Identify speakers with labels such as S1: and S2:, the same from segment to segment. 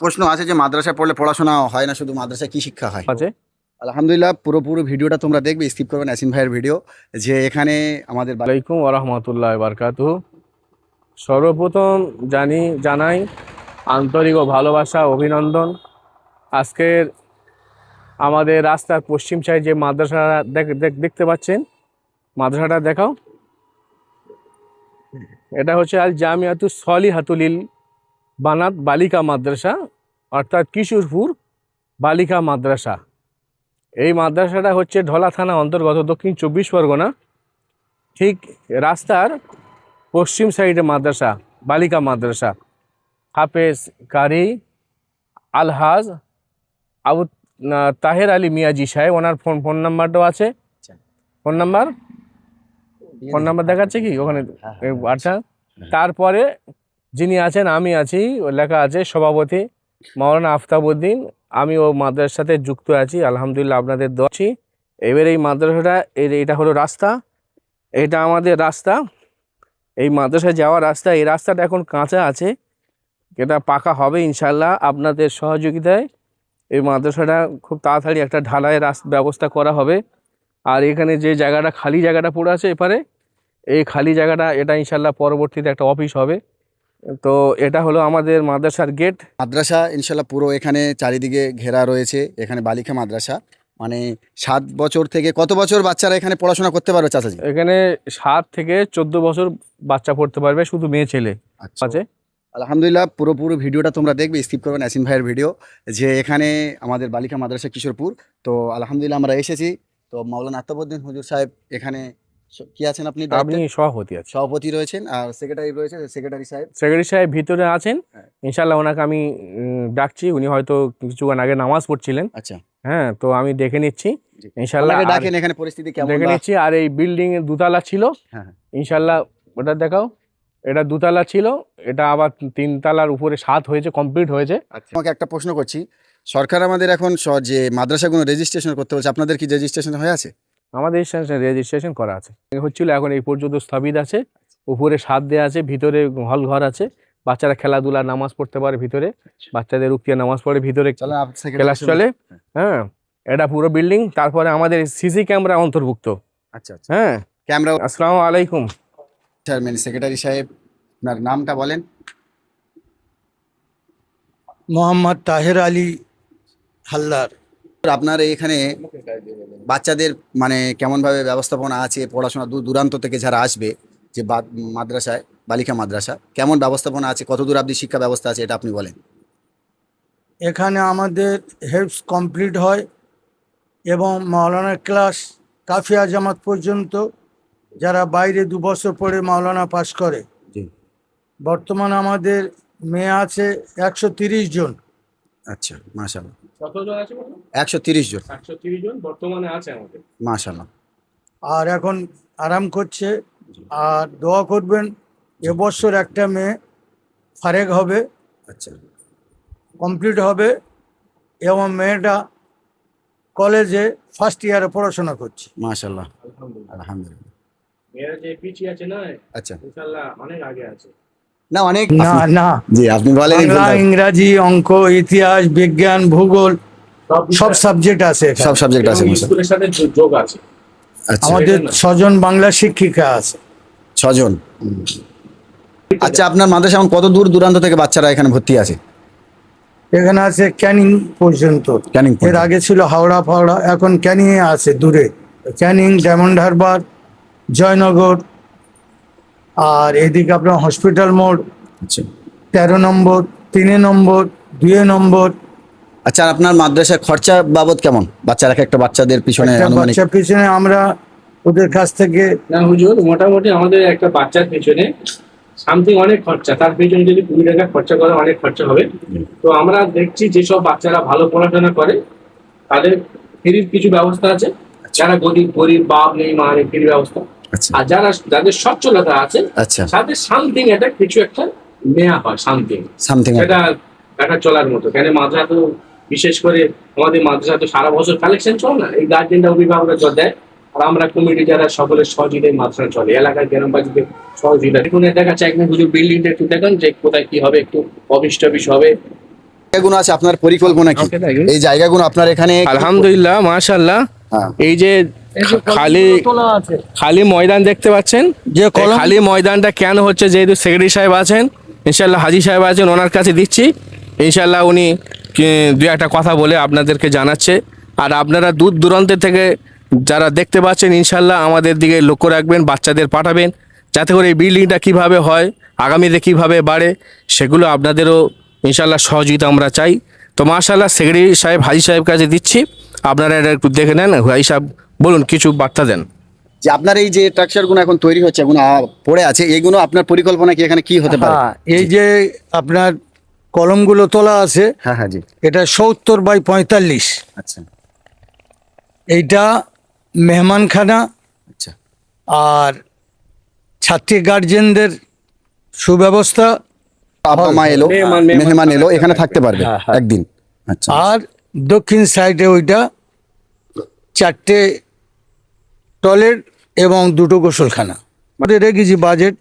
S1: প্রশ্ন আছে যে মাদ্রাসায় পড়লে পড়াশোনা হয় না, শুধু মাদ্রাসায় কি শিক্ষা হয়?
S2: আছে।
S1: আলহামদুলিল্লাহ, পুরোপুরি ভিডিওটা তোমরা দেখবে, স্কিপ করবেন ইয়াসিন ভাইয়ের ভিডিও। যে এখানে আমাদের
S2: আলাইকুম ওয়া রাহমাতুল্লাহি ওয়া বারাকাতুহু। সর্বপ্রথম জানাই আন্তরিক ও ভালোবাসা, অভিনন্দন। আজকের আমাদের রাস্তার পশ্চিম সাইড যে মাদ্রাসাটা দেখতে পাচ্ছেন, মাদ্রাসাটা দেখাও। এটা হচ্ছে আল জামিয়াতুস সলিহাতুল বানাত বালিকা মাদ্রাসা, অর্থাৎ কিশোরপুর বালিকা মাদ্রাসা। এই মাদ্রাসাটা হচ্ছে ঢলা থানা অন্তর্গত, দক্ষিণ 24 পরগনা। ঠিক রাস্তার পশ্চিম সাইডে মাদ্রাসা, বালিকা মাদ্রাসা। হাফেজ কারি আলহাজ আবু তাহের আলী মিয়াজি সাহেব, ওনার ফোন নাম্বারটাও আছে। ফোন নাম্বার দেখাচ্ছে কি ওখানে? আচ্ছা, তারপরে যিনি আছেন, আমি আছি, লেখা আছে সভাপতি মাওলানা আফতাবউদ্দিন। আমি ও মাদ্রাসার সাথে যুক্ত আছি, আলহামদুলিল্লাহ আপনাদের দোয়া আছি। এবার এই মাদ্রাসাটা, এটা হলো রাস্তা, এটা আমাদের রাস্তা, এই মাদ্রাসায় যাওয়ার রাস্তা। এই রাস্তাটা এখন কাঁচা আছে, এটা পাকা হবে ইনশাল্লাহ আপনাদের সহযোগিতায়। এই মাদ্রাসাটা খুব তাড়াতাড়ি একটা ঢালাইয়ের ব্যবস্থা করা হবে। আর এখানে যে জায়গাটা, খালি জায়গাটা পড়ে আছে এপারে, এই খালি জায়গাটা, এটা ইনশাল্লাহ পরবর্তীতে একটা অফিস হবে। তো এটা হলো আমাদের মাদ্রাসার গেট।
S1: মাদ্রাসা ইনশাল্লাহ পুরো এখানে চারিদিকে ঘেরা রয়েছে। এখানে বালিকা মাদ্রাসা, মানে 7 বছর থেকে কত বছর বাচ্চারা এখানে পড়াশোনা করতে পারবে চাচাজি?
S2: এখানে 7 থেকে 14 বছর বাচ্চা পড়তে পারবে, শুধু মেয়ে ছেলে আছে।
S1: আলহামদুলিল্লাহ, পুরোপুরি ভিডিওটা তোমরা দেখবে, স্কিপ করবেন ইয়াসিন ভাইয়ের ভিডিও। যে এখানে আমাদের বালিকা মাদ্রাসা কিশোরপুর। তো আলহামদুলিল্লাহ আমরা এসেছি। তো মাওলানা আফতাবউদ্দিন হুজুর সাহেব এখানে কি আছেন? আপনি
S2: সভাপতি আছেন,
S1: সভাপতি রয়েছেন, আর সেক্রেটারি রয়েছে, সেক্রেটারি সাহেব
S2: ভিতরে আছেন। ইনশাল্লাহ ওনাকে আমি ডাকছি, উনি হয়তো কিছুক্ষণ আগে নামাজ পড়ছিলেন।
S1: আচ্ছা,
S2: হ্যাঁ, তো আমি দেখে নিচ্ছি ইনশাল্লাহ।
S1: ডাকেন, এখানে পরিস্থিতি কেমন
S2: দেখে নিচ্ছি। আর এই বিল্ডিং এর দুতলা ছিল, ইনশাল্লাহ ওটা দেখাও। এটা দুতলা ছিল, এটা আবার 3 তলার উপরে 7 হয়েছে, কমপ্লিট হয়েছে।
S1: আমাকে একটা প্রশ্ন করছি, সরকার আমাদের এখন যে মাদ্রাসাগুলো রেজিস্ট্রেশন করতে বলছে, আপনাদের কি রেজিস্ট্রেশন হয়ে আছে?
S2: আমাদের রেজিস্ট্রেশন করা আছে, হচ্ছিল, এখন এই পর্যন্ত স্থগিত আছে। উপরে 7 দেওয়া আছে, ভিতরে হল ঘর আছে, বাচ্চারা খেলাধুলা নামাজ পড়তে পারে ভিতরে, বাচ্চাদের উক্তিয়া নামাজ পড়ে ভিতরে, ক্লাস চলে। হ্যাঁ, এটা পুরো বিল্ডিং। তারপরে আমাদের সিসি ক্যামেরা অন্তর্ভুক্ত।
S1: আচ্ছা,
S2: হ্যাঁ,
S1: ক্যামেরা।
S2: আসসালামু আলাইকুম।
S1: চেয়ারম্যান, সেক্রেটারি সাহেব, আপনার নামটা বলেন।
S3: মোহাম্মদ তাহের আলী হালদার।
S1: আপনার এখানে বাচ্চাদের মানে কেমনভাবে ব্যবস্থাপনা আছে? পড়াশোনা দূর দূরান্ত থেকে যারা আসবে, যে মাদ্রাসায়, বালিকা মাদ্রাসা, কেমন ব্যবস্থাপনা আছে, কত দূর অবধি শিক্ষা ব্যবস্থা আছে, এটা আপনি বলেন।
S3: এখানে আমাদের হেলপস কমপ্লিট হয় এবং মাওলানার ক্লাস কাফিয়া জামাত পর্যন্ত, যারা বাইরে 2 বছর পরে মাওলানা পাশ করে। বর্তমানে আমাদের মেয়ে আছে 130 জন।
S1: আচ্ছা, মাশাআল্লাহ।
S2: কতজন আছে?
S1: 130 জন।
S2: 130 জন বর্তমানে আছে আমাদের,
S1: মাশাআল্লাহ।
S3: আর এখন আরাম করছে। আর দোয়া করবেন, এবছর একটা মেয়ে ফারেক হবে,
S1: আচ্ছা,
S3: কমপ্লিট হবে, এবং মেয়েটা কলেজে ফার্স্ট ইয়ারে পড়াশোনা করছে।
S1: মাশাআল্লাহ, আলহামদুলিল্লাহ।
S2: মেয়েরা যে পিছিয়ে আছে না,
S1: আচ্ছা,
S2: ইনশাআল্লাহ অনেক আগে আছে।
S1: না অনেক
S3: না,
S1: জি আপনি বলেন।
S3: বাংলা, ইংরাজি, অঙ্ক, ইতিহাস, বিজ্ঞান, ভূগোল সব সাবজেক্ট আছে।
S1: সব সাবজেক্ট আছে,
S2: স্কুলের সাথে যোগ আছে।
S1: আচ্ছা,
S3: আমাদের 6 জন বাংলা শিক্ষিকা আছে।
S1: 6 জন। আচ্ছা, আপনার মাদ্রাসা এখন কত দূর দূরান্ত থেকে বাচ্চারা এখানে ভর্তি আছে?
S3: এখানে আছে ক্যানিং পর্যন্ত। এর আগে ছিল হাওড়া ফাওড়া, এখন ক্যানিং এ আছে দূরে। ক্যানিং, ডায়মন্ড হারবার, জয়নগর, আর এদিকে আপনার হসপিটাল মোড়।
S1: আচ্ছা,
S3: 13 নম্বর, 3 নম্বর, 2 নম্বর।
S1: আচ্ছা, আপনার মাদ্রাসা খরচা বাবদ কেমন? বাচ্চারা, একটা বাচ্চাদের পিছনে আনুমানিক?
S3: বাচ্চার পিছনে আমরা ওদের কাছ থেকে,
S2: না হুজুর, মোটামুটি আমাদের একটা বাচ্চার পিছনে সামথিং অনেক খরচা। তার পিছনে যদি 20 টাকা খরচা করে, অনেক খরচা হবে। তো আমরা দেখছি যেসব বাচ্চারা ভালো পড়াশোনা করে তাদের ফ্রির কিছু ব্যবস্থা আছে। যারা গরিব বাপ নেই, মা নেই, ফ্রির ব্যবস্থা। আর যাদের সচ্ছলতা আছে, তাদের সামথিং এটা কিছু একটা নেওয়া হয়, সামথিং সেটা একটা চলার মতো। কেন মাদ্রাসা তো, বিশেষ করে আমাদের মাদ্রাসা তো সারা বছর কালেকশন চলে না, এই গার্জেনরা, অভিভাবকরা যা দেয়, আর আমরা কমিটি যারা সকলের সহযোগিতায় মাদ্রাসা চলে, এলাকায় গ্রামবাসীদের সহযোগিতা। দেখা যাচ্ছে একদম হুজুর বিল্ডিংটা একটু দেখান যে কোথায় কি হবে, একটু অফিস টফিস হবে,
S1: জায়গাগুলো আছে আপনার পরিকল্পনা কি?
S2: Okay, thank you.
S1: এই জায়গাগুলো আপনার এখানে
S2: আলহামদুলিল্লাহ মাশাআল্লাহ,
S1: হ্যাঁ।
S2: এই যে খালি ময়দান দেখতে পাচ্ছেন,
S3: যে
S2: এই
S3: কলম
S2: খালি ময়দানটা কেন হচ্ছে, যেহেতু সেক্রেটারি সাহেব আছেন, ইনশাল্লাহ হাজি সাহেব আছেন, ওনার কাছে দিচ্ছি, ইনশাল্লাহ উনি দু একটা কথা বলে আপনাদেরকে জানাচ্ছে। আর আপনারা দূর দূরান্ত থেকে যারা দেখতে পাচ্ছেন, ইনশাল্লাহ আমাদের দিকে লক্ষ্য রাখবেন, বাচ্চাদের পাঠাবেন, যাতে করে এই বিল্ডিংটা কীভাবে হয়, আগামীতে কীভাবে বাড়ে, সেগুলো আপনাদেরও ইনশাল্লাহ সহযোগিতা আমরা চাই। তো মাশাআল্লাহ সেক্রেটারি সাহেব হাজি সাহেব কাছে দিচ্ছি, আপনারা এটা একটু দেখে নেন। হাজি সাহেব বলুন, কিছু বার্তা দেন।
S1: যে আপনার এই যে স্ট্রাকচারগুলো এখন তৈরি হচ্ছে, এগুলো পড়ে আছে, এগুলো আপনার পরিকল্পনা কি এখানে কি হতে পারে?
S3: হ্যাঁ, এই যে আপনার কলমগুলো তোলা আছে,
S1: হ্যাঁ হ্যাঁ জি,
S3: এটা 70x45।
S1: আচ্ছা
S3: এইটা মেহমানখানা
S1: আচ্ছা।
S3: আর ছাত্রী গার্জেনদের সুব্যবস্থা,
S1: বাবা মা এলো, মেহমান এলো, এখানে থাকতে পারবে
S3: হ্যাঁ, হ্যাঁ।
S1: একদিন। আচ্ছা
S3: আর দক্ষিণ সাইডে ওইটা 4টে টয়লেট এবং 2টো গোসলখানা। আমাদের রেখেছি বাজেট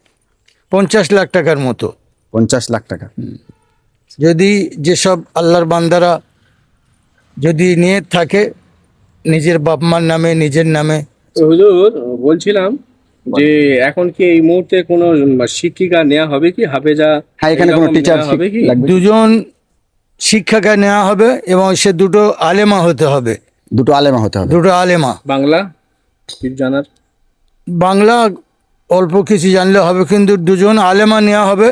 S3: 50 লাখ টাকার মতো।
S1: 50 লাখ টাকা।
S3: যদি যেসব আল্লাহর বান্দারা যদি নিয়ে থাকে নিজের বাপ মার নামে, নিজের নামে,
S2: হুজুর বলছিলাম যে এখন কি এই মুহূর্তে কোনো শিক্ষিকা নেওয়া হবে কি, হাফেজা?
S1: হ্যাঁ, এখানে কোনো
S2: এরকম
S1: টিচার
S2: নেওয়া হবে কি?
S1: লাগবে?
S3: 2জন শিক্ষাকে নেওয়া হবে এবং সে 2টো আলেমা হতে হবে।
S1: দুটো আলেমা হতে হবে।
S3: 2টো আলেমা।
S2: বাংলা কি জানার?
S3: বাংলা অল্প কিছু জানলে হবে, কিন্তু 2জন আলেমা নেওয়া হবে।